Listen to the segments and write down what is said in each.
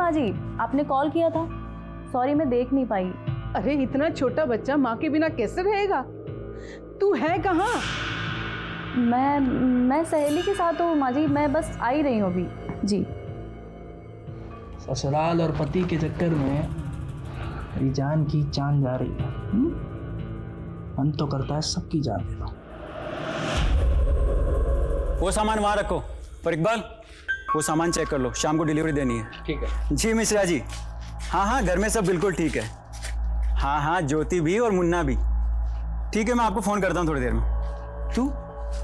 माँ जी, आपने कॉल किया था। सॉरी मैं देख नहीं पाई। अरे इतना छोटा बच्चा माँ के बिना कैसे रहेगा? तू है कहाँ? मैं सहेली के साथ हूँ माँ जी, मैं बस आ ही रही हूँ अभी। जी। ससुराल और पति के चक्कर में मेरी जान की जान जा रही है। मन तो करता है सबकी जान दे दो। वो सामान वहां रखो और इकबाल वो सामान चेक कर लो, शाम को डिलीवरी देनी है। ठीक है जी मिश्रा जी। हाँ घर में सब बिल्कुल ठीक है। हाँ ज्योति भी और मुन्ना भी ठीक है। मैं आपको फोन करता हूँ थोड़ी देर में। तू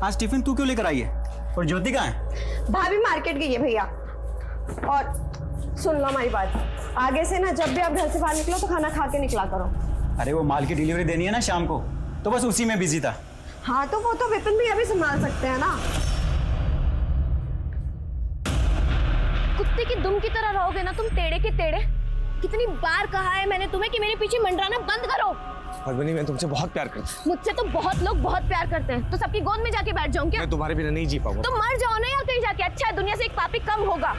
आज टिफिन तू क्यों लेकर आई है? और ज्योति कहाँ है? भाभी मार्केट गई है भैया। और सुन लो हमारी बात, आगे से ना जब भी आप घर से बाहर निकलो तो खाना खा के निकला करो। अरे वो माल की डिलीवरी देनी है ना शाम को, तो बस उसी में बिजी था। हाँ तो वो तो विपिन भैया भी संभाल सकते हैं ना। कुत्ते की दुम की तरह रहोगे ना तुम, टेढ़े के टेढ़े। कितनी बार कहा है मैंने तुम्हें कि मेरे पीछे मंडराना बंद करो। परवीन, मैं तुमसे बहुत प्यार करता हूँ। मुझसे तो बहुत लोग बहुत प्यार करते हैं, तो सबकी गोद में जाके बैठ जाऊं क्या? मैं तुम्हारे बिना नहीं जी पाऊंगा। तो मर जाओ ना यार कहीं जाके। अच्छा है दुनिया से एक पापी कम होगा।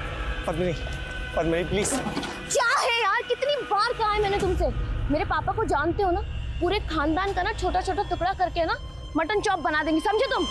परवीन प्लीज। क्या है यार, कितनी बार कहा है मैंने तुमसे। मेरे पापा को जानते हो ना, पूरे खानदान का ना छोटा छोटा टुकड़ा करके ना मटन चॉप बना देंगे, समझे तुम?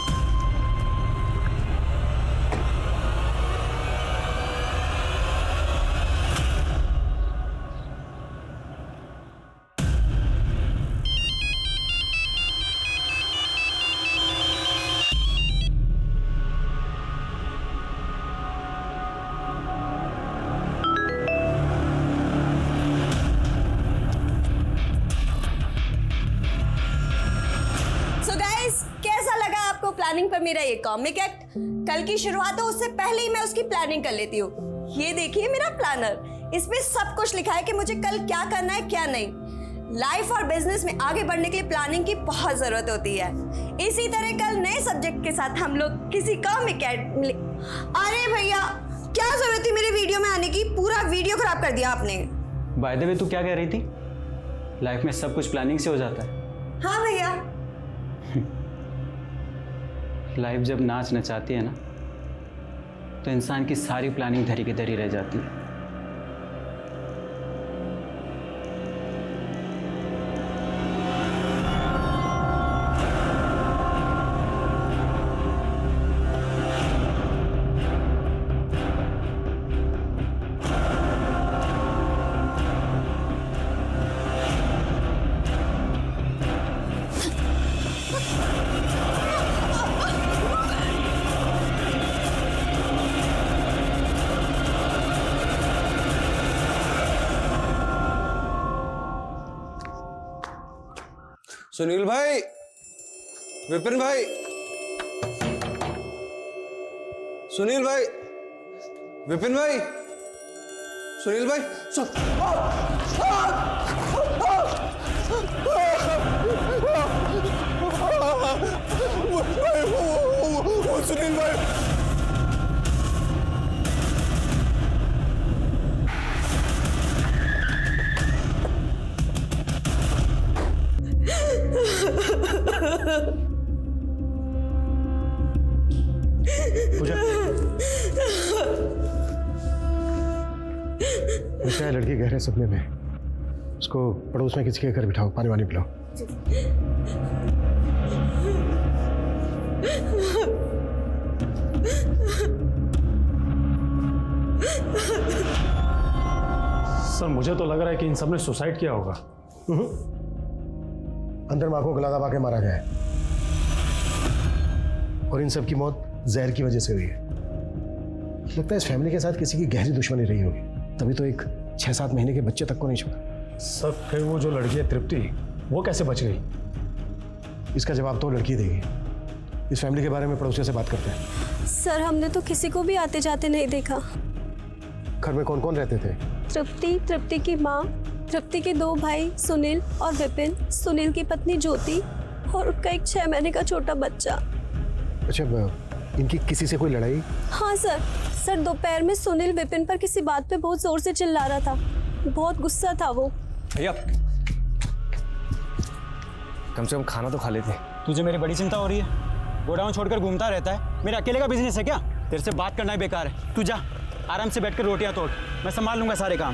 प्लानिंग पर मेरा ये कॉमिक एक्ट कल की शुरुआत हो उससे पहले ही मैं उसकी प्लानिंग कर लेती हूँ। ये देखिए मेरा प्लानर, इसमें सब कुछ लिखा है कि मुझे कल क्या करना है क्या नहीं। लाइफ और बिजनेस में आगे बढ़ने के लिए प्लानिंग की बहुत जरूरत होती है। इसी तरह कल नए सब्जेक्ट के साथ हम लोग किसी कॉमिक एक्ट। अरे भैया क्या जरूरत थी मेरे वीडियो में आने की? पूरा वीडियो खराब कर दिया आपने। बाय द वे तू क्या कह रही थी? लाइफ में सब कुछ प्लानिंग से हो जाता है। हाँ भैया। लाइफ जब नाच नचाती है ना, तो इंसान की सारी प्लानिंग धरी की धरी रह जाती है। सुनील भाई, विपिन भाई, सुनील भाई, विपिन भाई, सुनील भाई, सुनील भाई। पूजा लड़की गहरे सपने में, उसको पड़ोस में किसी के घर बिठाओ, पानी वानी पिलाओ। सर मुझे तो लग रहा है कि इन सब ने सुसाइड किया होगा। अंदर माँ को गला दबा के मारा गया है और इन सब की मौत जहर की वजह से हुई है। लगता है इस फैमिली के साथ किसी की गहरी दुश्मनी रही होगी, तभी तो एक 6-7 महीने के बच्चे तक को नहीं छोड़ा। सर फिर वो जो लड़की है तृप्ति, वो कैसे बच गई? इसका जवाब तो लड़की देगी। इस फैमिली के बारे में पड़ोसियों से बात करते हैं। सर हमने तो किसी को भी आते जाते नहीं देखा। घर में कौन कौन रहते थे? तृप्ति, तृप्ति की माँ, तृप्ति के 2 भाई सुनील और विपिन, सुनील की पत्नी ज्योति और उनका एक 6 महीने का छोटा बच्चा। अच्छा, इनकी किसी से कोई लड़ाई? हाँ सर दोपहर में सुनील विपिन पर किसी बात पे बहुत जोर से चिल्ला रहा था। बहुत गुस्सा था वो। भैया कम से कम खाना तो खा लेते। तुझे मेरी बड़ी चिंता हो रही है? गोडाउन छोड़कर घूमता रहता है, मेरे अकेले का बिजनेस है क्या? तेरे से बात करना ही बेकार है। तू जा आराम से बैठकर रोटियां तोड़। मैं संभाल लूंगा सारे काम।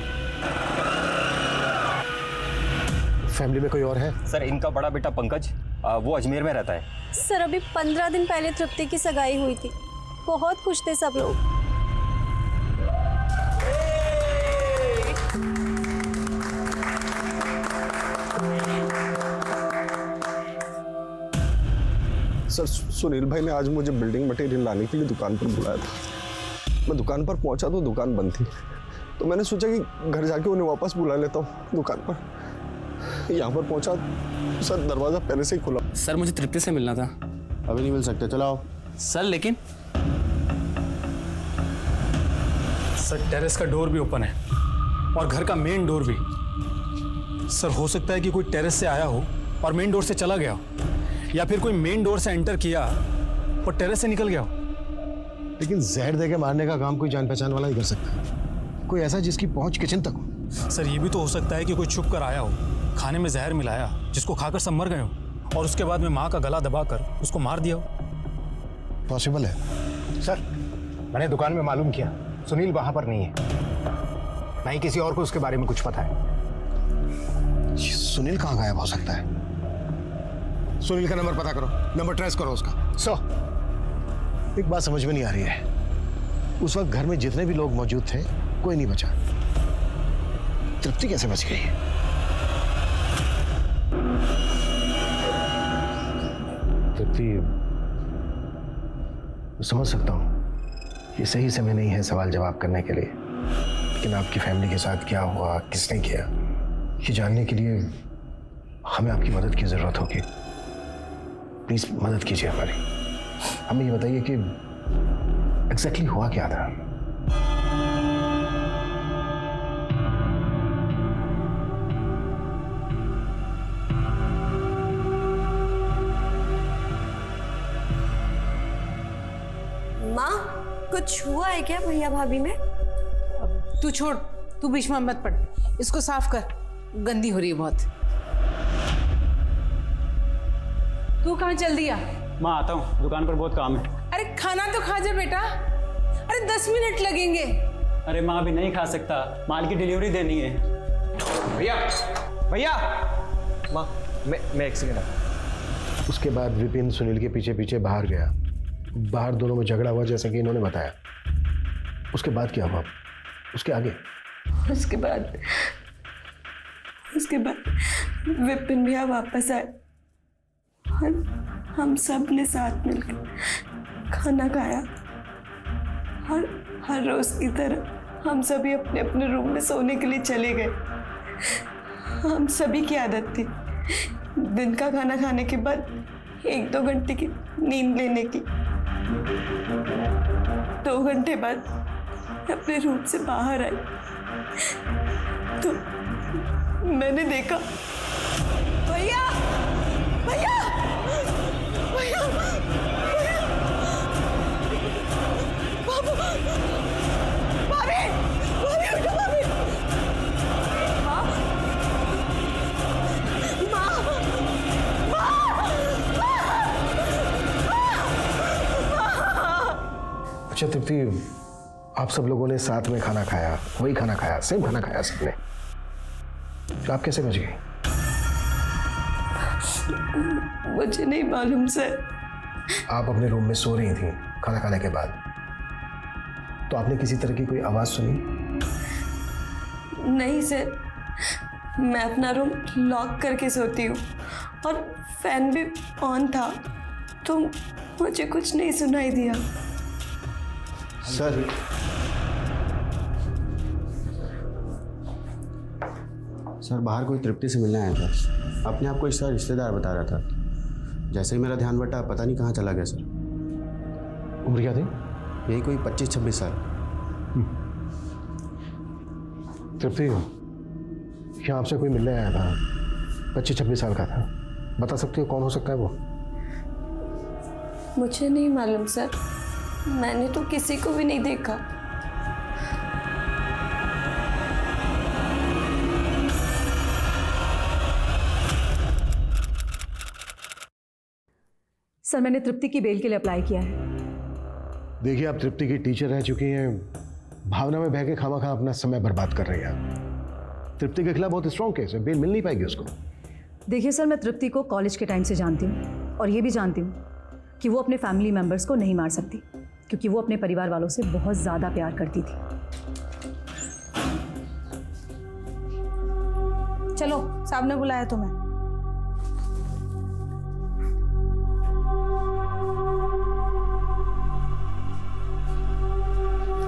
फैमिली में कोई और है? सर इनका बड़ा बेटा पंकज, वो अजमेर में रहता है। सर अभी 15 दिन पहले तृप्ति की सगाई हुई थी, बहुत खुश थे सब लोग। सर सुनील भाई ने आज मुझे बिल्डिंग मटेरियल लाने के लिए दुकान पर बुलाया था। मैं दुकान पर पहुंचा तो दुकान बंद थी, तो मैंने सोचा कि घर जाके उन्हें वापस बुला लेता हूँ दुकान पर। यहाँ पर पहुंचा सर दरवाजा पहले से ही खुला। सर मुझे तृप्ति से मिलना था। अभी नहीं मिल सकते, चलो आओ। सर लेकिन सर टेरेस का डोर भी ओपन है और घर का मेन डोर भी। सर हो सकता है कि कोई टेरेस से आया हो और मेन डोर से चला गया हो, या फिर कोई मेन डोर से एंटर किया और टेरेस से निकल गया हो। लेकिन जहर दे के मारने का काम कोई जान पहचान वाला ही कर सकता। कोई ऐसा जिसकी पहुंच किचन तक हो। सर ये भी तो हो सकता है कि कोई छुप कर आया हो, खाने में जहर मिलाया, जिसको खाकर सब मर गए हो और उसके बाद में माँ का गला दबाकर उसको मार दिया हो। पॉसिबल है। सर मैंने दुकान में मालूम किया, सुनील वहां पर नहीं है, ना ही किसी और को उसके बारे में कुछ पता है। सुनील कहाँ गायब हो सकता है? सुनील का नंबर पता करो, नंबर ट्रेस करो उसका। एक बात समझ में नहीं आ रही है, उस वक्त घर में जितने भी लोग मौजूद थे कोई नहीं बचा, तृप्ति कैसे बच गई? तृप्ति, समझ सकता हूं ये सही समय नहीं है सवाल जवाब करने के लिए, लेकिन आपकी फैमिली के साथ क्या हुआ, किसने किया, ये जानने के लिए हमें आपकी मदद की जरूरत होगी। प्लीज मदद कीजिए हमारी। हमें ये बताइए कि एग्जैक्टली हुआ क्या था? माँ कुछ हुआ है क्या भैया भाभी में? तू छोड़, तू बीच में मत पड़, इसको साफ कर, गंदी हो रही है बहुत। तू कहाँ चल दिया? माँ आता हूँ, दुकान पर बहुत काम है। अरे खाना तो खा जा बेटा, अरे 10 मिनट लगेंगे। अरे माँ अभी नहीं खा सकता, माल की डिलीवरी देनी है। भैया भैया, माँ मैं एक सेकंड। उसके बाद विपिन सुनील के पीछे पीछे बाहर गया। बाहर दोनों में झगड़ा हुआ जैसे कि इन्होंने बताया। उसके बाद क्या हुआ? उसके आगे? उसके बाद विपिन भैया वापस आए और हम सब ने साथ मिलकर खाना खाया और हर रोज की तरह हम सभी अपने अपने रूम में सोने के लिए चले गए। हम सभी की आदत थी दिन का खाना खाने के बाद 1-2 घंटे की नींद लेने की। 2 घंटे बाद अपने रूम से बाहर आई तो मैंने देखा भैया भैया भैया बाबू भाभी भाभी उठो भाभी माँ अच्छा तृप्ति, आप सब लोगों ने साथ में खाना खाया, वही खाना खाया, सेम खाना खाया सबने, तो आप कैसे बच गई? मुझे नहीं मालूम सर। आप अपने रूम में सो रही थी खाना खाने के बाद, तो आपने किसी तरह की कोई आवाज सुनी? नहीं सर, मैं अपना रूम लॉक करके सोती हूँ और फैन भी ऑन था, तो मुझे कुछ नहीं सुनाई दिया। सर बाहर कोई तृप्ति से मिलने आया था, अपने आप को इसका रिश्तेदार बता रहा था। जैसे ही मेरा ध्यान बटा, पता नहीं कहाँ चला गया सर। उम्र क्या थी? यही कोई 25-26 साल। तृप्ति, यहाँ आपसे कोई मिलने आया था, 25-26 साल का था, बता सकते हो कौन हो सकता है वो? मुझे नहीं मालूम सर, मैंने तो किसी को भी नहीं देखा। सर मैंने तृप्ति की बेल के लिए अप्लाई किया है। देखिए, आप तृप्ति की टीचर रह चुकी हैं, भावना में बह के खामा अपना समय बर्बाद कर रही हैं आप। तृप्ति के खिलाफ बहुत स्ट्रॉन्ग केस है, बेल मिल नहीं पाएगी उसको। देखिए सर, मैं तृप्ति को कॉलेज के टाइम से जानती हूँ और ये भी जानती हूँ कि वो अपने फैमिली मेम्बर्स को नहीं मार सकती, क्योंकि वो अपने परिवार वालों से बहुत ज़्यादा प्यार करती थी। चलो, साहब ने बुलाया तुम्हें।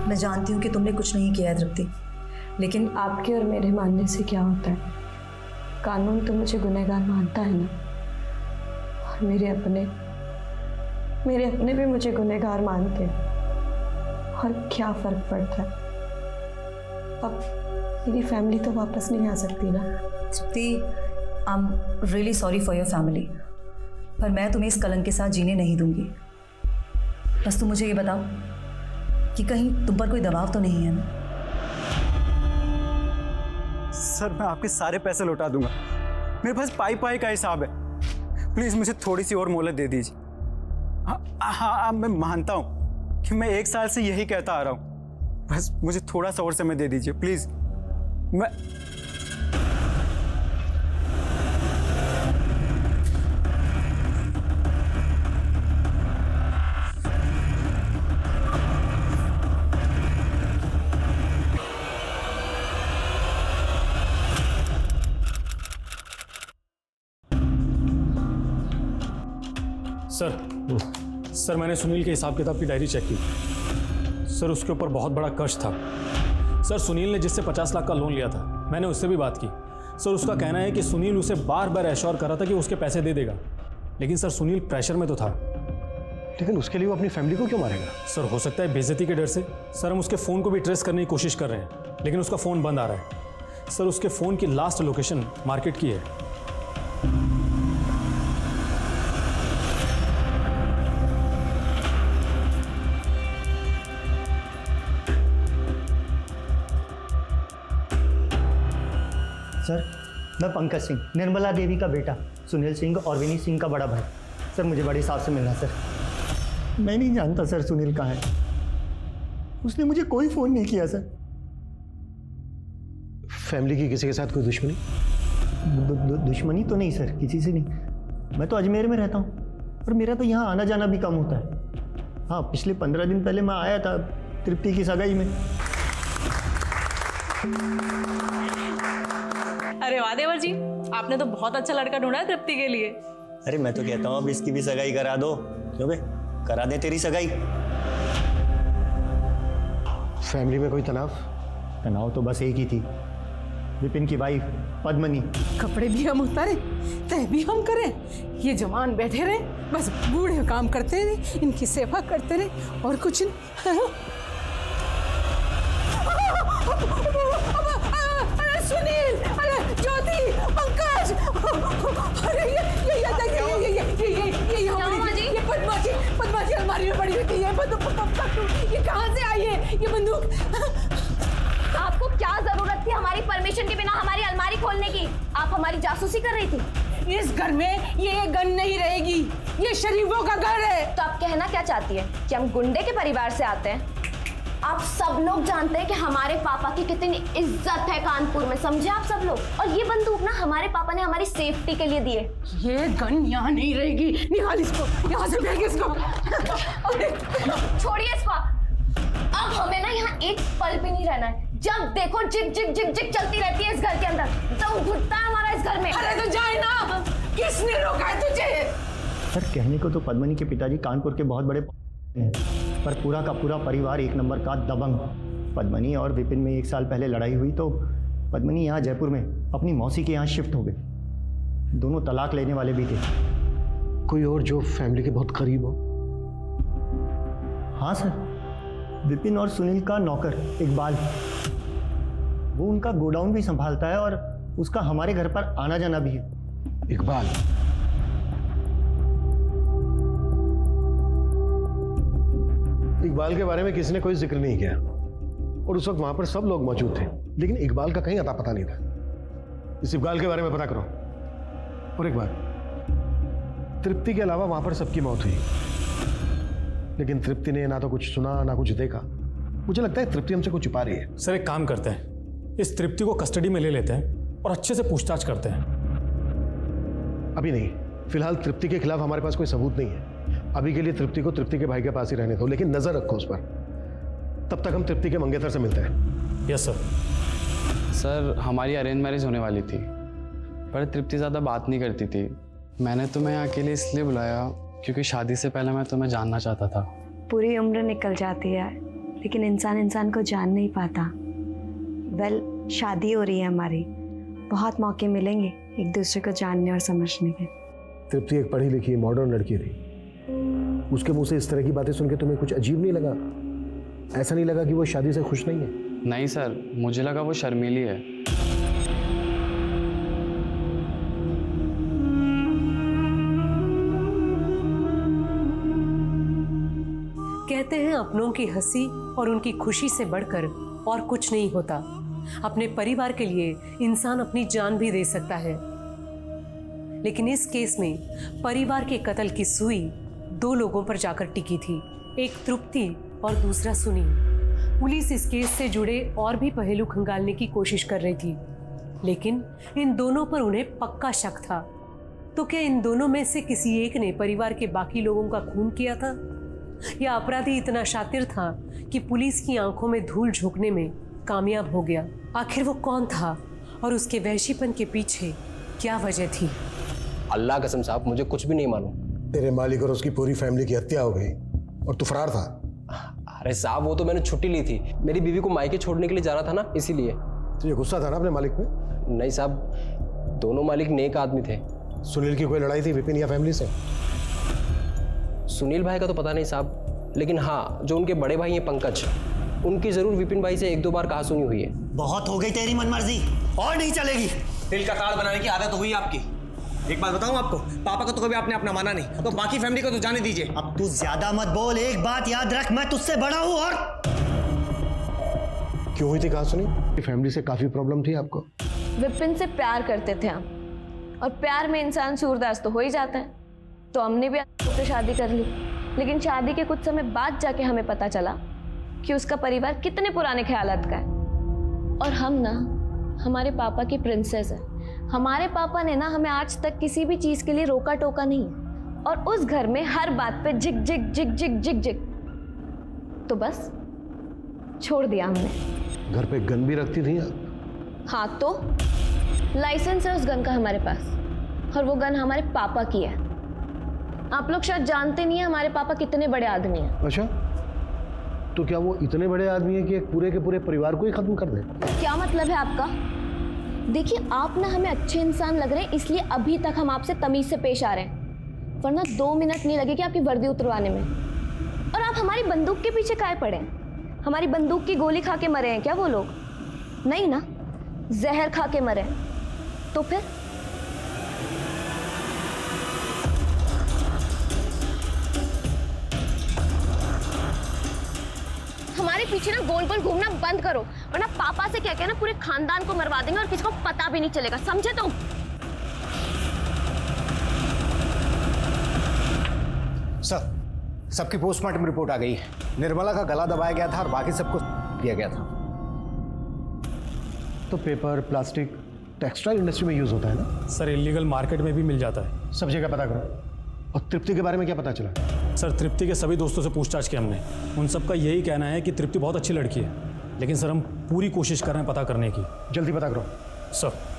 मैं जानती हूँ कि तुमने कुछ नहीं किया है तृप्ति, लेकिन आपके और मेरे मानने से क्या होता है? कानून तो मुझे गुनहगार मानता है ना, और मेरे अपने भी मुझे गुनहगार मानते हैं। और क्या फर्क पड़ता है? अब मेरी फैमिली तो वापस नहीं आ सकती ना। Tripti, I am really sorry for your family, पर मैं तुम्हें इस कलंक के साथ जीने नहीं दूंगी। बस तुम मुझे ये बताओ कि कहीं तुम पर कोई दबाव तो नहीं है ना? सर, मैं आपके सारे पैसे लौटा दूंगा। मेरे पास पाई का हिसाब है। प्लीज मुझे थोड़ी सी और मोहलत दे दीजिए। हाँ, मैं मानता हूँ कि मैं 1 साल से यही कहता आ रहा हूँ। बस मुझे थोड़ा सा और समय दे दीजिए प्लीज। मैं सर, मैंने सुनील के हिसाब किताब की डायरी चेक की। सर, उसके ऊपर बहुत बड़ा कर्ज था। सर, सुनील ने जिससे 50 लाख का लोन लिया था, मैंने उससे भी बात की। सर, उसका कहना है कि सुनील उसे बार बार एश्योर कर रहा था कि उसके पैसे दे देगा, लेकिन सर सुनील प्रेशर में तो था। लेकिन उसके लिए वो अपनी फैमिली को क्यों मारेगा? सर, हो सकता है बेइज्जती के डर से। सर, हम उसके फ़ोन को भी ट्रेस करने की कोशिश कर रहे हैं, लेकिन उसका फ़ोन बंद आ रहा है। सर, उसके फ़ोन की लास्ट लोकेशन मार्केट की है। सर, मैं पंकज सिंह, निर्मला देवी का बेटा, सुनील सिंह और विनीत सिंह का बड़ा भाई। सर, मुझे बड़े साहब से मिलना। सर, मैं नहीं जानता सर सुनील कहाँ है। उसने मुझे कोई फ़ोन नहीं किया सर। फैमिली की किसी के साथ कोई दुश्मनी? दुश्मनी तो नहीं सर, किसी से नहीं। मैं तो अजमेर में रहता हूँ और मेरा तो यहाँ आना जाना भी कम होता है। हाँ, पिछले 15 दिन पहले मैं आया था तृप्ति की सगाई में। अरे वाह देवर जी, आपने तो बहुत अच्छा लड़का ढूंढा है तृप्ति के लिए। अरे मैं तो कहता हूँ अब इसकी भी सगाई करा दो। क्यों बे, करा दे तेरी सगाई। फैमिली में कोई तनाव? तनाव तो बस एक ही थी, विपिन की वाइफ पद्मनी। कपड़े भी हम उतारे, तय भी हम करें, ये जवान बैठे रहे, बस बूढ़े काम करते रहे, इनकी सेवा करते रहे और कुछ नहीं। अरे सुनील, अरे ज्योति, पंकज, अरे ये पद्मा जी अलमारी में पड़ी हुई थी। ये कहाँ से आई है ये बंदूक? आपको क्या जरूरत थी हमारी परमिशन के बिना हमारी अलमारी खोलने की? आप हमारी जासूसी कर रही थी। इस घर में ये गन नहीं रहेगी, ये शरीफों का घर है। तो आप कहना क्या चाहती है कि हम गुंडे के परिवार से आते हैं? आप सब लोग जानते हैं कि हमारे पापा की कितनी इज्जत है कानपुर में, समझे आप सब लोग। और ये बंदूक ना हमारे पापा ने हमारी सेफ्टी के लिए दिए। ये गन यहाँ नहीं रहेगी, निकाल इसको, यहाँ से फेंक इसको। छोड़िए इसको। अब हमें ना यहाँ एक पल भी नहीं रहना है। जब देखो जिग जिग जिग जिग चलती रहती है इस घर के अंदर, दम घुटता है हमारा इस घर में। अरे तो जाए ना, किसने रोका है तुझे? सर, कहने को तो पद्मनी के पिताजी कानपुर के बहुत बड़े हैं, पर पूरा का पूरा परिवार एक नंबर का दबंग। पद्मनी और विपिन में 1 साल पहले लड़ाई हुई तो पद्मनी यहाँ जयपुर में अपनी मौसी के यहाँ शिफ्ट हो गए। दोनों तलाक लेने वाले भी थे। कोई और जो फैमिली के बहुत करीब हो? हाँ सर, विपिन और सुनील का नौकर इकबाल, वो उनका गोडाउन भी संभालता है और उसका हमारे घर पर आना जाना भी है। इकबाल? इकबाल के बारे में किसी ने कोई जिक्र नहीं किया और उस वक्त वहां पर सब लोग मौजूद थे, लेकिन इकबाल का कहीं अता पता नहीं था। इस इकबाल के बारे में पता करो। और एक बार, तृप्ति के अलावा वहां पर सबकी मौत हुई, लेकिन तृप्ति ने ना तो कुछ सुना ना कुछ देखा। मुझे लगता है तृप्ति हमसे कुछ छुपा रही है। सर एक काम करते हैं, इस तृप्ति को कस्टडी में ले लेते हैं और अच्छे से पूछताछ करते हैं। अभी नहीं, फिलहाल तृप्ति के खिलाफ हमारे पास कोई सबूत नहीं है। अभी के लिए तृप्ति को तृप्ति के भाई के पास ही रहने दो, लेकिन नजर रखो उस पर। तब तक हम तृप्ति के मंगेतर से मिलते हैं। Yes sir. सर हमारी अरेंज मैरिज होने वाली थी, पर तृप्ति ज़्यादा बात नहीं करती थी। मैंने तुम्हें यहाँ के लिए इसलिए बुलाया क्योंकि शादी से पहले मैं तुम्हें जानना चाहता था। पूरी उम्र निकल जाती है लेकिन इंसान को जान नहीं पाता। वेल, शादी हो रही है हमारी, बहुत मौके मिलेंगे एक दूसरे को जानने और समझने के। तृप्ति एक पढ़ी लिखी मॉडर्न लड़की थी, उसके मुंह से इस तरह की बातें सुन के तुम्हें कुछ अजीब नहीं लगा? ऐसा नहीं लगा कि वो शादी से खुश नहीं है? नहीं सर, मुझे लगा वो शर्मीली है। कहते हैं अपनों की हंसी और उनकी खुशी से बढ़कर और कुछ नहीं होता। अपने परिवार के लिए इंसान अपनी जान भी दे सकता है, लेकिन इस केस में परिवार के कत्ल की सुई दो लोगों पर जाकर टिकी थी, एक तृप्ति और दूसरा सुनील। पुलिस इस केस से जुड़े और भी पहलू खंगालने की कोशिश कर रही थी, लेकिन इन दोनों पर उन्हें पक्का शक था। तो क्या इन दोनों में से किसी एक ने परिवार के बाकी लोगों का खून किया था, या अपराधी इतना शातिर था कि पुलिस की आंखों में धूल झोंकने में कामयाब हो गया? आखिर वो कौन था और उसके वहशीपन के पीछे क्या वजह थी? अल्लाह कसम साहब, मुझे कुछ भी नहीं मालूम। तेरे मालिक और उसकी पूरी फैमिली की हत्या हो गई और तू फरार था। अरे साहब, वो तो मैंने छुट्टी ली थी, मेरी बीवी को मायके छोड़ने के लिए जाना था ना, इसीलिए। तुझे गुस्सा था ना अपने मालिक पे? नहीं साहब, दोनों मालिक नेक आदमी थे। सुनील की कोई लड़ाई थी विपिन या फैमिली से? सुनील भाई का तो पता नहीं साहब, लेकिन हाँ, जो उनके बड़े भाई हैं पंकज, उनकी जरूर विपिन भाई से एक दो बार कहा सुनी हुई है। बहुत हो गई तेरी मनमर्जी, और नहीं चलेगी। दिल का कार्ड बनाने की आदत हुई आपकी। एक बात बताऊं आपको, पापा को तो कभी आपने अपना माना नहीं, तो बाकी फैमिली को तो जाने दीजिए। अब तू ज्यादा मत बोल, एक बात याद रख, मैं तुझसे बड़ा हूं। और क्यों हुई थी कहा सुनी? फैमिली से काफी प्रॉब्लम थी आपको? विपिन से प्यार करते थे हम, और प्यार में इंसान सूरदास तो हो ही जाता है। तो हमने भी उससे शादी कर ली, लेकिन शादी के कुछ समय बाद जाके हमें पता चला कि उसका परिवार कितने पुराने ख्यालात का है। और हम ना हमारे पापा की प्रिंसेस है। हमारे पापा ने ना हमें आज तक किसी भी चीज़ के लिए रोका टोका नहीं, और उस घर में हर बात पे जिग जिग जिग जिग जिग जिग। तो बस छोड़ दिया हमने। घर पे गन भी रखती थी आप? हाँ, तो लाइसेंस है उस गन का हमारे पास, और वो गन हमारे पापा की है। आप लोग शायद जानते नहीं है हमारे पापा कितने बड़े आदमी हैं। अच्छा, तो क्या वो इतने बड़े आदमी हैं कि एक पूरे के पूरे परिवार को ही खत्म कर दे? क्या मतलब है आपका? देखिए, आप ना हमें अच्छे इंसान लग रहे हैं, इसलिए अभी तक हम आपसे तमीज से पेश आ रहे हैं, वरना 2 मिनट नहीं लगेगी आपकी वर्दी उतरवाने में। और आप हमारी बंदूक के पीछे काहे पड़े हैं? हमारी बंदूक की गोली खा के मरे हैं क्या वो लोग? नहीं ना, जहर खा के मरे। तो फिर हमारे पीछे ना गोल गोल घूमना बंद करो, वरना पापा से कह के ना पूरे खानदान को मरवा देंगे और किसी को पता भी नहीं चलेगा, समझे तुम? सर, सबकी पोस्टमार्टम रिपोर्ट आ गई है। निर्मला का गला दबाया गया था और बाकी सबको दिया गया था। तो पेपर, प्लास्टिक, टेक्सटाइल इंडस्ट्री में यूज होता है ना? सर, इलीगल मार्केट में भी मिल जाता है। सब जगह पता करो। और तृप्ति के बारे में क्या पता चला? सर, तृप्ति के सभी दोस्तों से पूछताछ की हमने, उन सबका यही कहना है कि तृप्ति बहुत अच्छी लड़की है, लेकिन सर हम पूरी कोशिश कर रहे हैं पता करने की। जल्दी पता करो सर।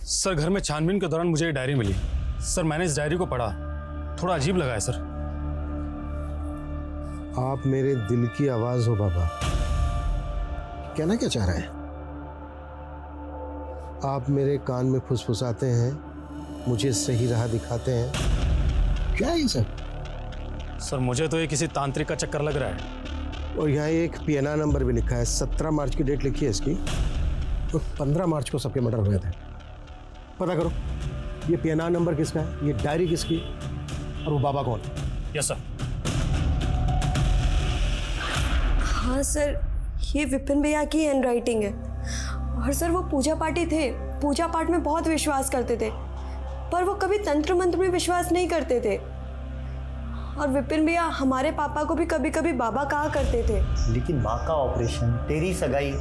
सर, घर में छानबीन के दौरान मुझे ये डायरी मिली। सर, मैंने इस डायरी को पढ़ा, थोड़ा अजीब लगा है सर। आप मेरे दिल की आवाज हो बाबा। कहना क्या चाह रहे हैं? आप मेरे कान में फुसफुसाते हैं, मुझे सही राह दिखाते हैं। क्या है ये सब? सर, मुझे तो ये किसी तांत्रिक का चक्कर लग रहा है। और यहाँ एक PNR नंबर भी लिखा है, 17 मार्च की डेट लिखी है इसकी। तो 15 मार्च को सबके मर्डर हुए थे। पता करो ये PNR नंबर किसका है, ये डायरी किसकी, और वो बाबा कौन? Yes sir. हाँ सर, ये विपिन भैया की हैंड राइटिंग है। और सर वो पूजा पाठी थे, पूजा पाठ में बहुत विश्वास करते थे, पर वो कभी तंत्र मंत्र में विश्वास नहीं करते थे। और विपिन भैया हमारे पापा को भी कभी कभी बाबा कहा करते थे। लेकिन माँ का ऑपरेशन, तेरी सगाई,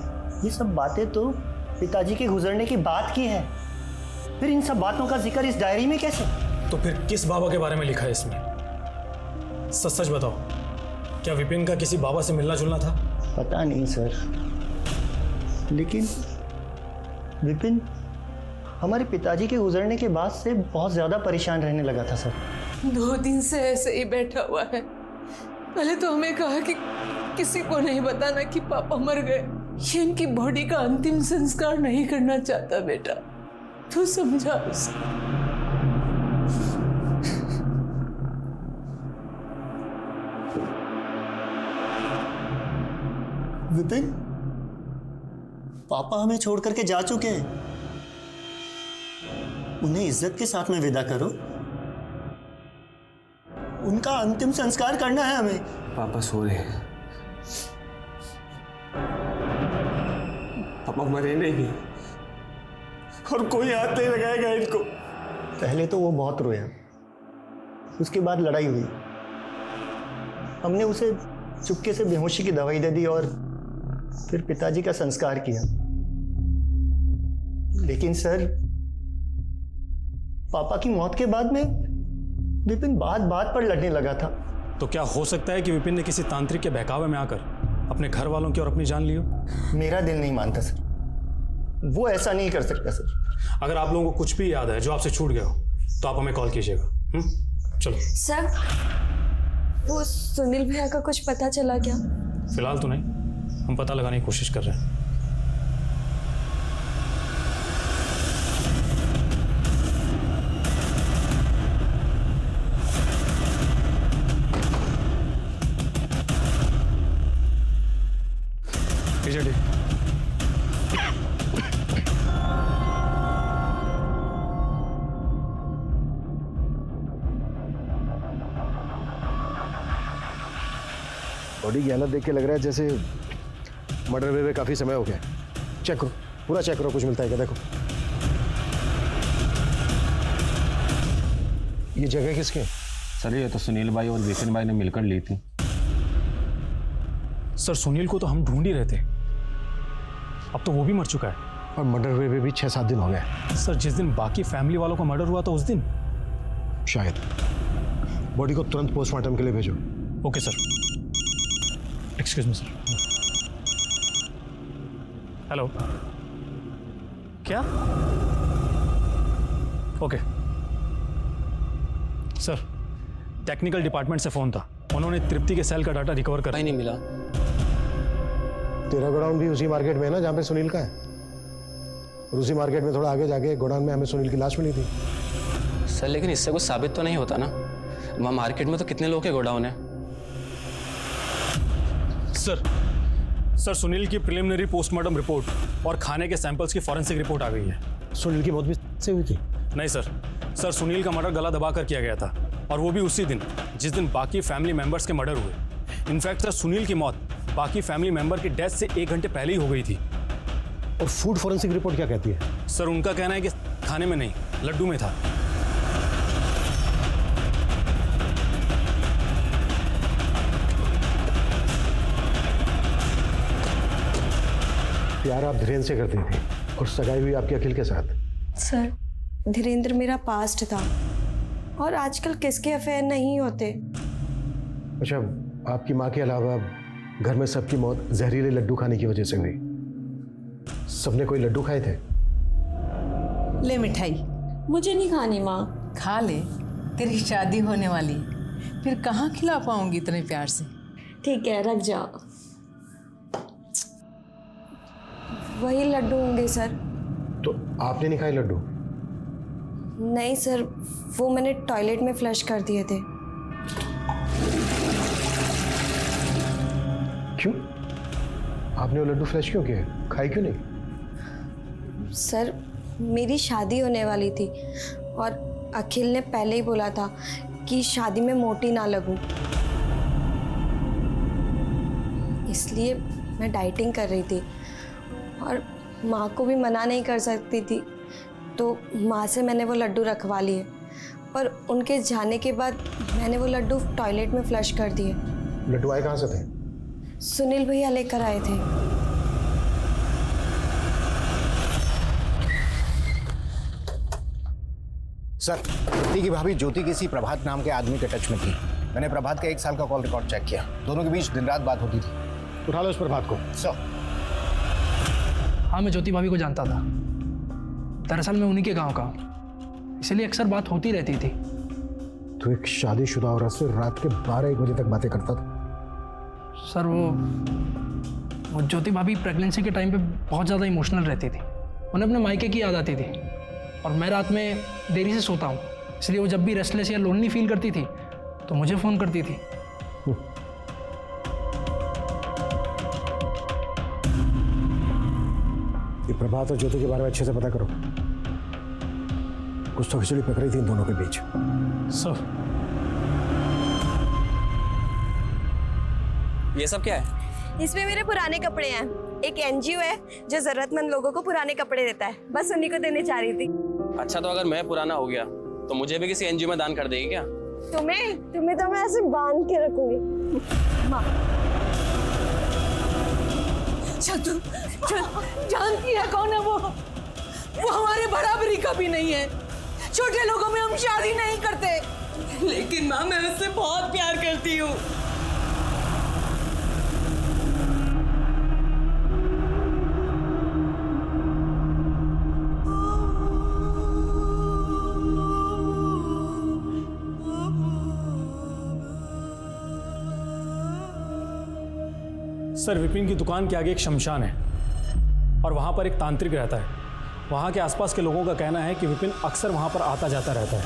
ये सब बातें तो पिताजी के गुजरने की बात की है। फिर इन सब बातों का जिक्र इस डायरी में कैसे? तो फिर किस बाबा के बारे में लिखा है इसमें? सच सच बताओ, क्या विपिन का किसी बाबा से मिलना जुलना था? पता नहीं सर, लेकिन विपिन हमारे पिताजी के गुजरने के बाद से बहुत ज़्यादा परेशान रहने लगा था सर। 2 दिन से ऐसे ही बैठा हुआ है। पहले तो हमें कहा कि किसी को नहीं बताना कि पापा मर गए। ये इनकी बॉडी का अंतिम संस्कार नहीं करना चाहता बेटा, तू समझा उसे। विपिन, पापा हमें छोड़ करके जा चुके हैं, उन्हें इज्जत के साथ में विदा करो। उनका अंतिम संस्कार करना है हमें। पापा सो रहे हैं, पापा मरे नहीं और कोई हाथ नहीं लगाएगा इनको। पहले तो वो बहुत रोया, उसके बाद लड़ाई हुई, हमने उसे चुपके से बेहोशी की दवाई दे दी और फिर पिताजी का संस्कार किया। लेकिन सर, पापा की मौत के बाद में विपिन बात बात पर लड़ने लगा था। तो क्या हो सकता है कि विपिन ने किसी तांत्रिक के बहकावे में आकर अपने घर वालों की और अपनी जान ली हो? मेरा दिल नहीं मानता सर, वो ऐसा नहीं कर सकता सर। अगर आप लोगों को कुछ भी याद है जो आपसे छूट गया हो तो आप हमें कॉल कीजिएगा। चलो सर, वो सुनील भैया का कुछ पता चला क्या? फिलहाल तो नहीं, हम पता लगाने की कोशिश कर रहे हैं। बॉडी की हालत देख के लग रहा है जैसे मर्डर हुए काफ़ी समय हो गया। चेक करो, पूरा चेक करो, कुछ मिलता है क्या? देखो ये जगह किसकी है? सर ये तो सुनील भाई और विपिन भाई ने मिलकर ली थी। सर सुनील को तो हम ढूंढ ही रहे थे, अब तो वो भी मर चुका है। और मर्डर हुए भी 6-7 दिन हो गए। सर जिस दिन बाकी फैमिली वालों का मर्डर हुआ था उस दिन शायद। बॉडी को तुरंत पोस्टमार्टम के लिए भेजो। Okay sir. Excuse me sir. Hello, क्या? ओके सर, टेक्निकल डिपार्टमेंट से फोन था, उन्होंने तृप्ति के सेल का डाटा रिकवर कर नहीं मिला। तेरा गोडाउन भी उसी मार्केट में है ना जहाँ पे सुनील का है? और उसी मार्केट में थोड़ा आगे जाके गोडाउन में हमें सुनील की लाश मिली थी। सर लेकिन इससे कुछ साबित तो नहीं होता ना, वहाँ मार्केट में तो कितने लोग के गोडाउन है। सर सुनील की प्रिलिमिनरी पोस्टमार्टम रिपोर्ट और खाने के सैंपल्स की फॉरेंसिक रिपोर्ट आ गई है। सुनील की मौत भी से हुई थी? नहीं सर सुनील का मर्डर गला दबाकर किया गया था, और वो भी उसी दिन जिस दिन बाकी फैमिली मेंबर्स के मर्डर हुए। इनफैक्ट सर सुनील की मौत बाकी फैमिली मेंबर की डेथ से 1 घंटे पहले ही हो गई थी। और फूड फॉरेंसिक रिपोर्ट क्या कहती है? सर उनका कहना है कि खाने में नहीं, लड्डू में था। प्यार आप धीरेन्द्र से करती थी और सगाई हुई आपके अखिल के साथ। सर धीरेन्द्र मेरा पास्ट था, और आजकल किसके अफेयर नहीं होते। अच्छा, आपकी माँ के अलावा घर में सबकी मौत जहरीले लड्डू खाने की वजह से हुई। सबने कोई लड्डू खाए थे? ले मिठाई। मुझे नहीं खानी माँ। खा ले, तेरी शादी होने वाली, फिर कहाँ खिला पाऊंगी इतने प्यार से। ठीक है, रख जाओ। वही लड्डू होंगे सर। तो आपने नहीं खाए लड्डू? नहीं सर, वो मैंने टॉयलेट में फ्लश कर दिए थे। क्यों? आपने वो लड्डू फ्लैश क्यों किए? खाए क्यों नहीं? सर मेरी शादी होने वाली थी और अखिल ने पहले ही बोला था कि शादी में मोटी ना लगूं, इसलिए मैं डाइटिंग कर रही थी और माँ को भी मना नहीं कर सकती थी, तो माँ से मैंने वो लड्डू रखवा लिए। पर उनके जाने के बाद मैंने वो लड्डू टॉयलेट में फ्लश कर दिए। लड्डू आए कहाँ से थे? सुनील भैया लेकर आए थे। सर, ज्योति की भाभी ज्योति किसी प्रभात नाम के आदमी के टच में थी। मैंने प्रभात का 1 साल का कॉल रिकॉर्ड चेक किया। दोनों के बीच दिन रात बात होती थी। उठा लो उस प्रभात को। सर। हाँ, मैं ज्योति भाभी को जानता था। दरअसल मैं उन्हीं के गांव का हूँ, इसलिए अक्सर बात होती रहती थी। तो एक शादीशुदा औरत से रात के 12-1 बजे तक बातें करता था? सर वो ज्योति भाभी प्रेगनेंसी के टाइम पे बहुत ज़्यादा इमोशनल रहती थी। उन्हें अपने मायके की याद आती थी और मैं रात में देरी से सोता हूँ, इसलिए वो जब भी रेस्टलेस या लोनली फील करती थी तो मुझे फ़ोन करती थी। ये प्रभात और ज्योति के बारे में अच्छे से पता करो। कुछ तो खिचड़ी पकड़ी थी इन दोनों के बीच। सर, ये सब क्या है? इसमें मेरे पुराने कपड़े हैं। एक एनजीओ है जो जरूरतमंद लोगों को पुराने कपड़े देता है, बस उन्हीं को देने चाह रही थी। अच्छा, तो अगर मैं पुराना हो गया तो मुझे भी किसी एनजीओ में दान कर देगी क्या? तुम्हें तो मैं ऐसे बांध के रखूंगी। माँ चल तू चल, जानती है कौन है वो हमारे बराबरी का भी नहीं है। छोटे लोगों में हम शादी नहीं करते, लेकिन माँ मैं उससे बहुत प्यार करती हूँ। सर, विपिन की दुकान के आगे एक शमशान है और वहाँ पर एक तांत्रिक रहता है। वहाँ के आसपास के लोगों का कहना है कि विपिन अक्सर वहाँ पर आता जाता रहता है।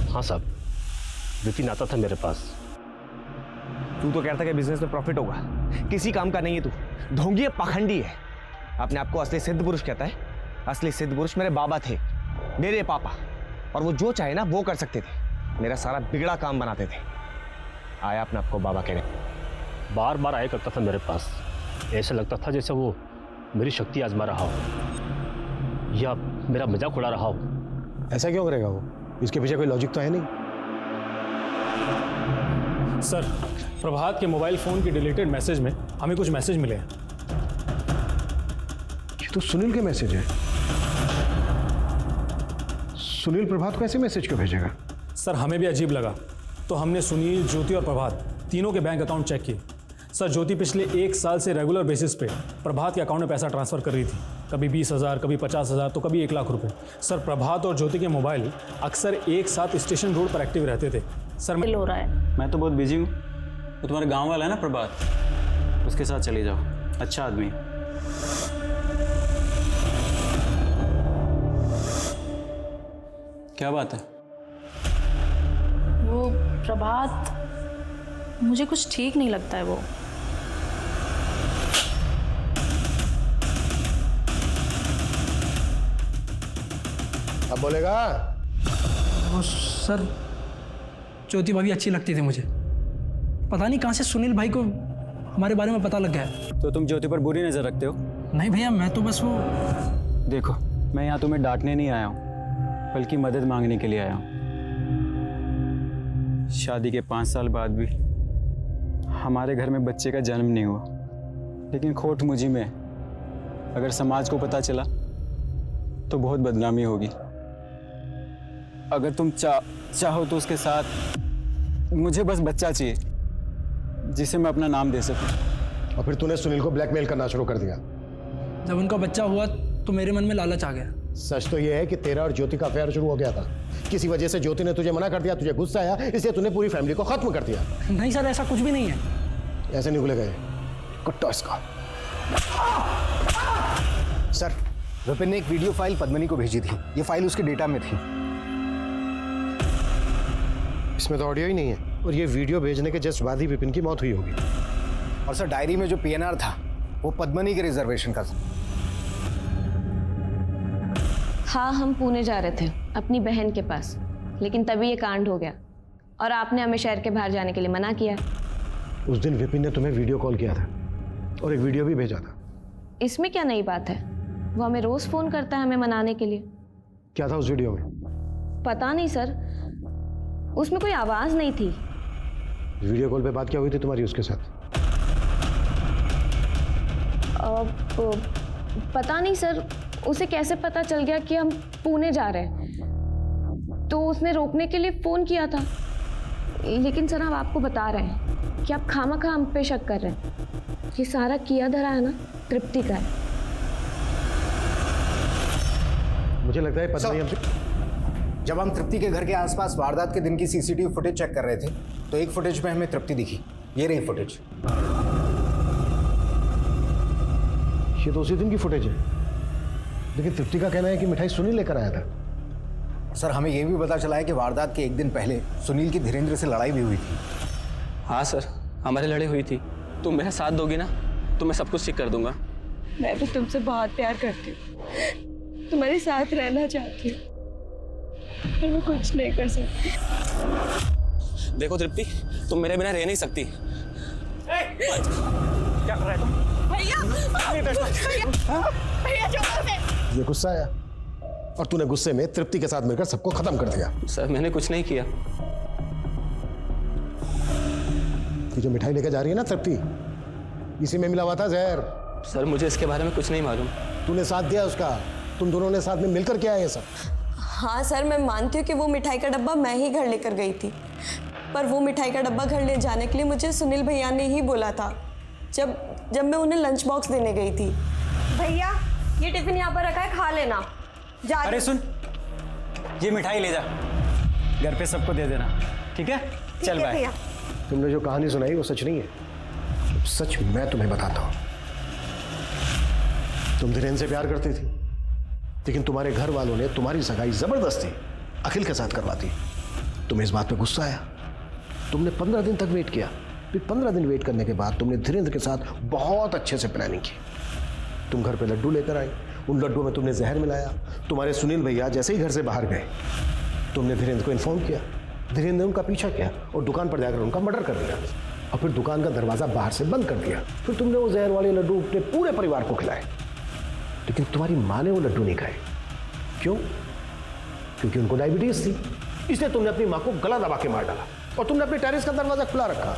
हाँ साहब, विपिन आता था मेरे पास। तू तो कहता कि बिजनेस में प्रॉफिट होगा, किसी काम का नहीं है तू, ढोंगी है, पाखंडी है। अपने आप को असली सिद्ध पुरुष कहता है। असली सिद्ध पुरुष मेरे बाबा थे, मेरे पापा, और वो जो चाहे ना वो कर सकते थे। मेरा सारा बिगड़ा काम बनाते थे। आया अपने आपको बाबा कहने, बार बार आया करता था मेरे पास। ऐसा लगता था जैसे वो मेरी शक्ति आजमा रहा हो या मेरा मजाक उड़ा रहा हो। ऐसा क्यों करेगा वो? इसके पीछे कोई लॉजिक तो है नहीं। सर, प्रभात के मोबाइल फोन के डिलीटेड मैसेज में हमें कुछ मैसेज मिले हैं। ये तो सुनील के मैसेज है। सुनील प्रभात को ऐसे मैसेज क्यों भेजेगा? सर, हमें भी अजीब लगा, तो हमने सुनील, ज्योति और प्रभात तीनों के बैंक अकाउंट चेक किए। सर, ज्योति पिछले 1 साल से रेगुलर बेसिस पे प्रभात के अकाउंट में पैसा ट्रांसफर कर रही थी। कभी 20,000, कभी 50,000, तो कभी 1 लाख रुपए। सर, प्रभात और ज्योति के मोबाइल अक्सर एक साथ स्टेशन रोड पर एक्टिव रहते थे। सर, हो रहा है। मैं तो बहुत बिजी हूँ। वो तुम्हारे गांव वाला है ना प्रभात, उसके साथ चली जाओ, अच्छा आदमी है। क्या बात है? वो प्रभात, मुझे कुछ ठीक नहीं लगता है वो। अब बोलेगा? वो सर, ज्योति भाभी अच्छी लगती थी मुझे। पता नहीं कहाँ से सुनील भाई को हमारे बारे में पता लग गया। तो तुम ज्योति पर बुरी नज़र रखते हो? नहीं भैया, मैं तो बस वो... देखो, मैं यहाँ तुम्हें डांटने नहीं आया हूँ, बल्कि मदद मांगने के लिए आया हूँ। शादी के 5 साल बाद भी हमारे घर में बच्चे का जन्म नहीं हुआ, लेकिन खोट मुझी में। अगर समाज को पता चला तो बहुत बदनामी होगी। अगर तुम चाहो तो उसके साथ मुझे बस बच्चा चाहिए जिसे मैं अपना नाम दे सकूं। और फिर तूने सुनील को ब्लैकमेल करना शुरू कर दिया। जब उनका बच्चा हुआ तो मेरे मन में लालच आ गया। सच तो यह है कि तेरा और ज्योति का अफेयर शुरू हो गया था। किसी वजह से ज्योति ने तुझे मना कर दिया, तुझे गुस्सा आया, इसलिए तूने पूरी फैमिली को खत्म कर दिया। नहीं सर, ऐसा कुछ भी नहीं है। ऐसे नहीं खुलेगा ये कुत्ता इसका। सर, विपिन ने एक वीडियो फाइल पद्मनी को भेजी थी। ये फाइल उसके डेटा में थी। इसमें तो ऑडियो ही नहीं है, और ये वीडियो भेजने के जस्ट बाद ही विपिन की मौत हुई होगी। और सर, डायरी में जो पीएनआर था वो पद्मनी के रिजर्वेशन का था। हाँ, हम पुणे जा रहे थे अपनी बहन के पास, लेकिन तभी ये कांड हो गया और आपने हमें शहर के बाहर जाने के लिए मना किया। उस दिन विपिन ने तुम्हें वीडियो कॉल किया था और एक वीडियो भी भेजा था। इसमें क्या नई बात है? वो हमें रोज फोन करता है हमें मनाने के लिए। क्या था उस वीडियो में? पता नहीं सर, उसमें कोई आवाज नहीं थी। वीडियो कॉल पे बात क्या हुई थी तुम्हारी उसके साथ? पता नहीं सर, उसे कैसे पता चल गया कि हम पुणे जा रहे हैं, तो उसने रोकने के लिए फोन किया था। लेकिन सर, हम आपको बता रहे हैं कि आप खामखा हम पे शक कर रहे हैं। ये सारा किया धरा है ना तृप्ति का है। मुझे लगता है पद्मनी हमसे। जब हम तृप्ति के घर के आसपास वारदात के दिन की सीसीटीवी फुटेज चेक कर रहे थे तो एक फुटेज में हमें तृप्ति दिखी। ये रही फुटेज। ये तो उसी दिन की फुटेज है, लेकिन तृप्ति का कहना है कि मिठाई सुनील लेकर आया था। सर, हमें यह भी पता चला है कि वारदात के एक दिन पहले सुनील की धीरेन्द्र से लड़ाई भी हुई थी। हाँ सर, हमारी लड़ाई हुई थी। तुम मेरा साथ दोगी ना तो मैं सब कुछ ठीक कर दूंगा। मैं भी तुमसे बहुत प्यार करती हूँ, तुम्हारे साथ रहना चाहती हूँ, पर मैं कुछ नहीं कर सकती। देखो तृप्ति, तुम मेरे बिना रह नहीं सकती। क्या कर रहे हो तुम? भैया, ये गुस्सा आया और तूने गुस्से में तृप्ति के साथ मिलकर सबको खत्म कर दिया। सर, मैंने कुछ नहीं किया। ये जो मिठाई लेकर जा रही है ना तृप्ति, इसी में मिला हुआ था जहर। सर, मुझे इसके बारे में कुछ नहीं मालूम। तूने साथ दिया उसका, तुम दोनों ने साथ में मिलकर किया है ये सब। हाँ सर, मैं मानती हूँ कि वो मिठाई का डब्बा मैं ही घर लेकर गई थी, पर वो मिठाई का डब्बा घर ले जाने के लिए मुझे सुनील भैया ने ही बोला था, जब मैं उन्हें लंच बॉक्स देने गई थी। भैया, ये टिफिन यहाँ पर रखा है, खा लेना। अरे सुन, ये मिठाई ले जा, घर पे सबको दे देना, ठीक है? चल बाय। तुमने जो कहानी सुनाई वो सच नहीं है। सच मैं तुम्हें बताता हूँ। तुम धीरेन्द्र से प्यार करती थी, लेकिन तुम्हारे घर वालों ने तुम्हारी सगाई जबरदस्ती अखिल के साथ करवा दी। तुम्हें इस बात पे गुस्सा आया। तुमने 15 दिन तक वेट किया। फिर 15 दिन वेट करने के बाद तुमने धीरेन्द्र के साथ बहुत अच्छे से प्लानिंग की। तुम घर पे लड्डू लेकर आई, उन लड्डुओं में तुमने जहर मिलाया। तुम्हारे सुनील भैया जैसे ही घर से बाहर गए, तुमने धीरेन्द्र को इन्फॉर्म किया। धीरेन्द्र ने उनका पीछा किया और दुकान पर जाकर उनका मर्डर कर दिया, और फिर दुकान का दरवाजा बाहर से बंद कर दिया। फिर तुमने वो जहर वाले लड्डू अपने पूरे परिवार को खिलाए, लेकिन तुम्हारी माँ ने वो लड्डू नहीं खाए। क्यों? क्योंकि उनको डायबिटीज थी, इसलिए तुमने अपनी माँ को गला दबा के मार डाला और तुमने अपने टेरेस का दरवाजा खुला रखा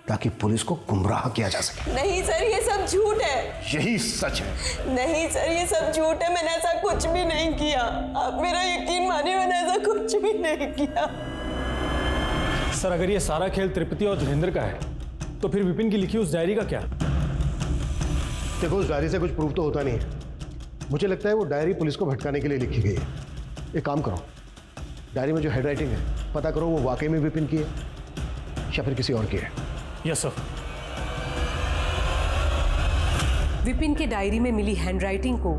ताकि पुलिस को गुमराह किया जा सके। नहीं सर, ये सब झूठ है। यही सच है। नहीं सर, ये सब झूठ है। मैंने ऐसा कुछ भी नहीं किया। आप मेरा यकीन मानिए, मैंने ऐसा कुछ भी नहीं किया। सर, अगर ये सारा खेल तृप्ति और धीरेन्द्र का है तो फिर विपिन की लिखी उस डायरी का क्या? देखो, उस डायरी से कुछ प्रूफ तो होता नहीं है। मुझे लगता है वो डायरी पुलिस को भटकाने के लिए लिखी गई है। एक काम करो, डायरी में जो हैंडराइटिंग है पता करो वो वाकई में विपिन की है या फिर किसी और की है। Yes sir. विपिन के डायरी में मिली हैंडराइटिंग को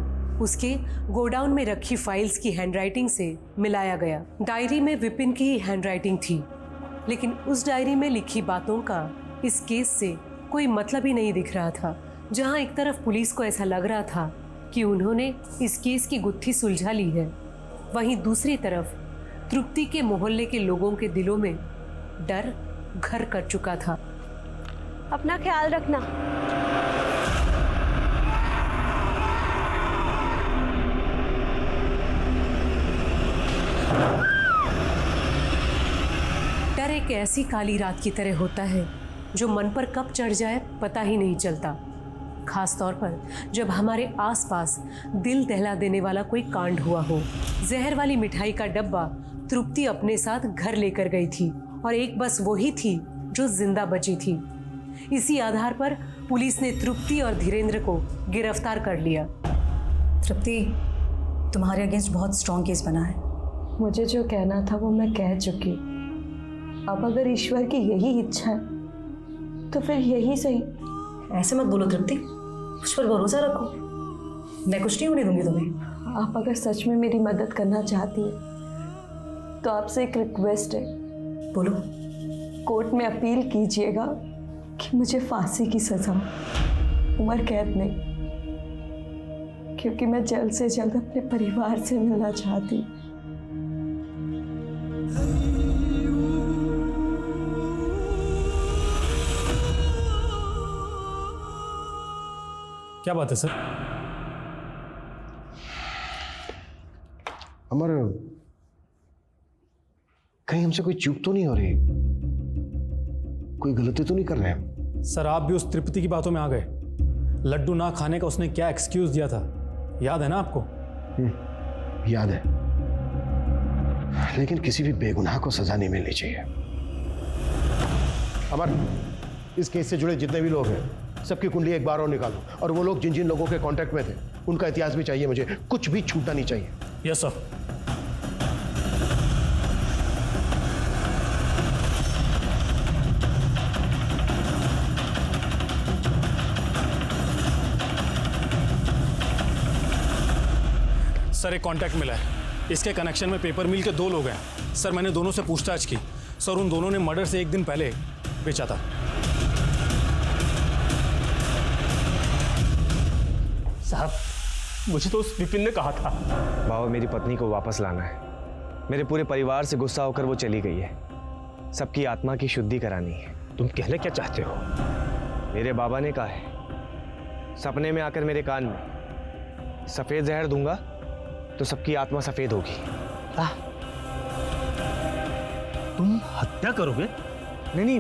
उसके गोडाउन में रखी फाइल्स की हैंडराइटिंग से मिलाया गया। डायरी में विपिन की ही हैंडराइटिंग थी, लेकिन उस डायरी में लिखी बातों का इस केस से कोई मतलब ही नहीं दिख रहा था। जहां एक तरफ पुलिस को ऐसा लग रहा था कि उन्होंने इस केस की गुत्थी सुलझा ली है, वहीं दूसरी तरफ तृप्ति के मोहल्ले के लोगों के दिलों में डर घर कर चुका था। अपना ख्याल रखना। डर एक ऐसी काली रात की तरह होता है जो मन पर कब चढ़ जाए पता ही नहीं चलता, खास तौर पर जब हमारे आसपास दिल दहला देने वाला कोई कांड हुआ हो। जहर वाली मिठाई का डब्बा तृप्ति अपने साथ घर लेकर गई थी और एक बस वही थी जो जिंदा बची थी। इसी आधार पर पुलिस ने तृप्ति और धीरेन्द्र को गिरफ्तार कर लिया। तृप्ति, तुम्हारे अगेंस्ट बहुत स्ट्रॉन्ग केस बना है। मुझे जो कहना था वो मैं कह चुकी। अब अगर ईश्वर की यही इच्छा है तो फिर यही सही। ऐसे मत बोलो तृप्ति, मुझ पर भरोसा रखो, मैं कुछ नहीं होने दूंगी तुम्हें। आप अगर सच में मेरी मदद करना चाहती हैं तो आपसे एक रिक्वेस्ट है। बोलो। कोर्ट में अपील कीजिएगा कि मुझे फांसी की सजा, उम्र कैद नहीं, क्योंकि मैं जल्द से जल्द अपने परिवार से मिलना चाहती हूँ। क्या बात है सर? अमर, कहीं हमसे कोई चूक तो नहीं हो रही? कोई गलती तो नहीं कर रहे हम? सर आप भी उस तृप्ति की बातों में आ गए। लड्डू ना खाने का उसने क्या एक्सक्यूज दिया था, याद है ना आपको? याद है, लेकिन किसी भी बेगुनाह को सजा नहीं मिलनी चाहिए। अमर, इस केस से जुड़े जितने भी लोग हैं सबकी कुंडली एक बार और निकालो, और वो लोग जिन जिन लोगों के कांटेक्ट में थे उनका इतिहास भी चाहिए मुझे, कुछ भी छूटना नहीं चाहिए। Yes sir. सर एक कांटेक्ट मिला है, इसके कनेक्शन में पेपर मिल के 2 लोग हैं। सर मैंने दोनों से पूछताछ की, सर उन दोनों ने मर्डर से 1 दिन पहले बेचा था। साहब मुझे तो उस विपिन ने कहा था। बाबा मेरी पत्नी को वापस लाना है। मेरे पूरे परिवार से गुस्सा होकर वो चली गई है। सबकी आत्मा की शुद्धि करानी है। तुम कहना क्या चाहते हो? मेरे बाबा ने कहा है, सपने में आकर मेरे कान में सफेद जहर दूंगा तो सबकी आत्मा सफेद होगी। तुम हत्या करोगे? नहीं,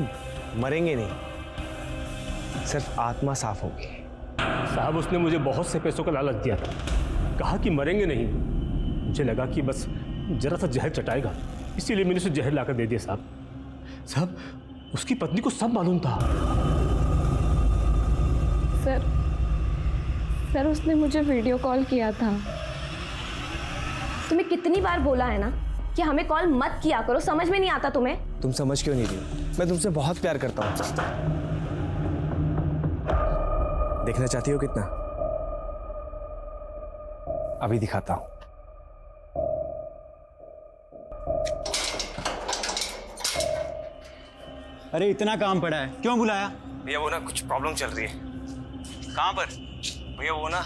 मरेंगे नहीं, सिर्फ आत्मा साफ होगी। साहब उसने मुझे बहुत से पैसों का लालच दिया था, कहा कि मरेंगे नहीं। मुझे लगा कि बस जरा सा जहर चटाएगा, इसीलिए मैंने उसे जहर लाकर दे दिया। साहब उसकी पत्नी को सब मालूम था। सर उसने मुझे वीडियो कॉल किया था। तुम्हें कितनी बार बोला है ना कि हमें कॉल मत किया करो, समझ में नहीं आता तुम्हें? तुम समझ क्यों नहीं रही? मैं तुमसे बहुत प्यार करता हूँ। देखना चाहती हो कितना? अभी दिखाता हूं। अरे इतना काम पड़ा है, क्यों बुलाया? भैया वो ना कुछ प्रॉब्लम चल रही है। कहाँ पर? भैया वो ना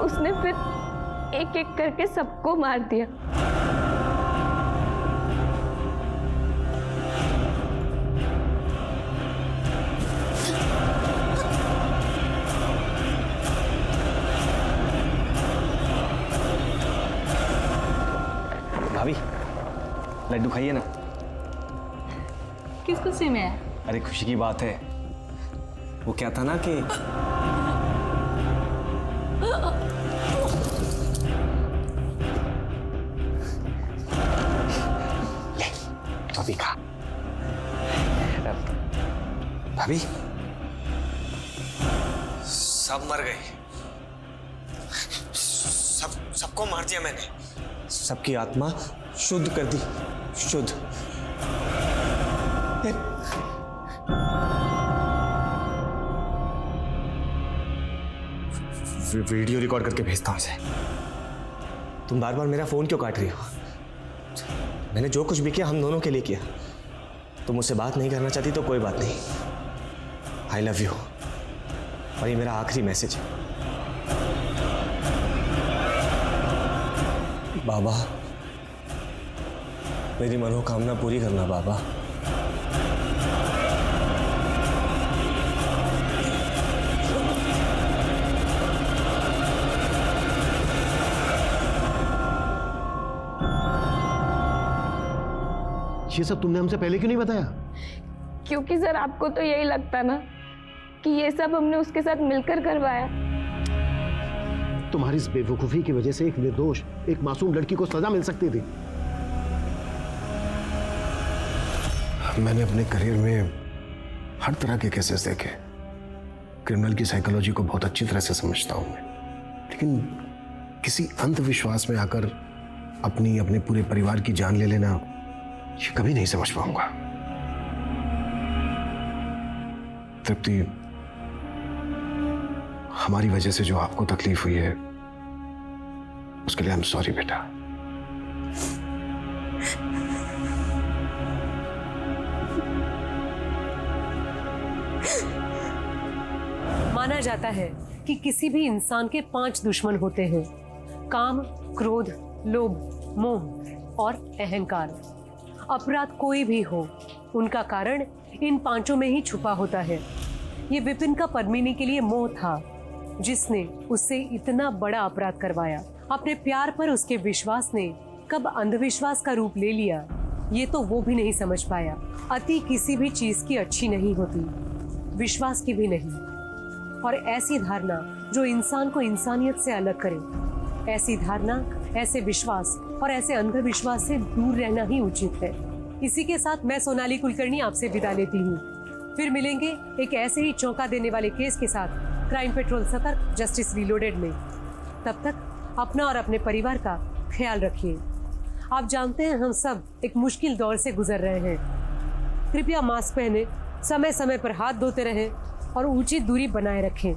उसने फिर एक एक करके सबको मार दिया। भाभी लड्डू खाइए ना। किस खुशी में है? अरे खुशी की बात है। वो क्या था ना कि अभी खा। भाभी सब मर गए, सबको मार दिया मैंने। सबकी आत्मा शुद्ध कर दी, शुद्ध। वीडियो रिकॉर्ड करके भेजता हूं इसे। तुम बार बार मेरा फोन क्यों काट रही हो? मैंने जो कुछ भी किया हम दोनों के लिए किया। तुम मुझसे बात नहीं करना चाहती तो कोई बात नहीं। आई लव यू, और ये मेरा आखिरी मैसेज है। बाबा मेरी मनोकामना पूरी करना बाबा। ये सब तुमने हमसे पहले क्यों नहीं बताया? क्योंकि सर आपको तो यही लगता ना कि ये सब हमने उसके साथ मिलकर करवाया। तुम्हारी इस बेवकूफी की वजह से एक निर्दोष, एक मासूम लड़की को सजा मिल सकती थी। मैंने अपने करियर में हर तरह के केसेस देखे। क्रिमिनल की साइकोलॉजी को बहुत अच्छी तरह से समझता हूं मैं, लेकिन किसी अंधविश्वास में आकर अपनी अपने पूरे परिवार की जान ले लेना, ये कभी नहीं समझ पाऊंगा। तृप्ति, हमारी वजह से जो आपको तकलीफ हुई है उसके लिए आई एम सॉरी बेटा। माना जाता है कि किसी भी इंसान के 5 दुश्मन होते हैं: काम, क्रोध, लोभ, मोह और अहंकार। अपराध कोई भी हो, उनका कारण इन 5 में ही छुपा होता है। ये विपिन का पद्मिनी के लिए मोह था जिसने उससे इतना बड़ा अपराध करवाया। अपने प्यार पर उसके विश्वास ने कब अंधविश्वास का रूप ले लिया, ये तो वो भी नहीं समझ पाया। अति किसी भी चीज की अच्छी नहीं होती, विश्वास की भी नहीं। और ऐसी धारणा जो इंसान को इंसानियत से अलग करे, ऐसी धारणा, ऐसे विश्वास और ऐसे अंधविश्वास से दूर रहना ही उचित है। इसी के साथ मैं सोनाली कुलकर्णी आपसे विदा लेती हूँ। फिर मिलेंगे एक ऐसे ही चौंका देने वाले केस के साथ क्राइम पेट्रोल सतर्क, जस्टिस रीलोडेड में। तब तक अपना और अपने परिवार का ख्याल रखिए। आप जानते हैं हम सब एक मुश्किल दौर से गुजर रहे हैं। कृपया मास्क पहने, समय समय पर हाथ धोते रहें और उचित दूरी बनाए रखें।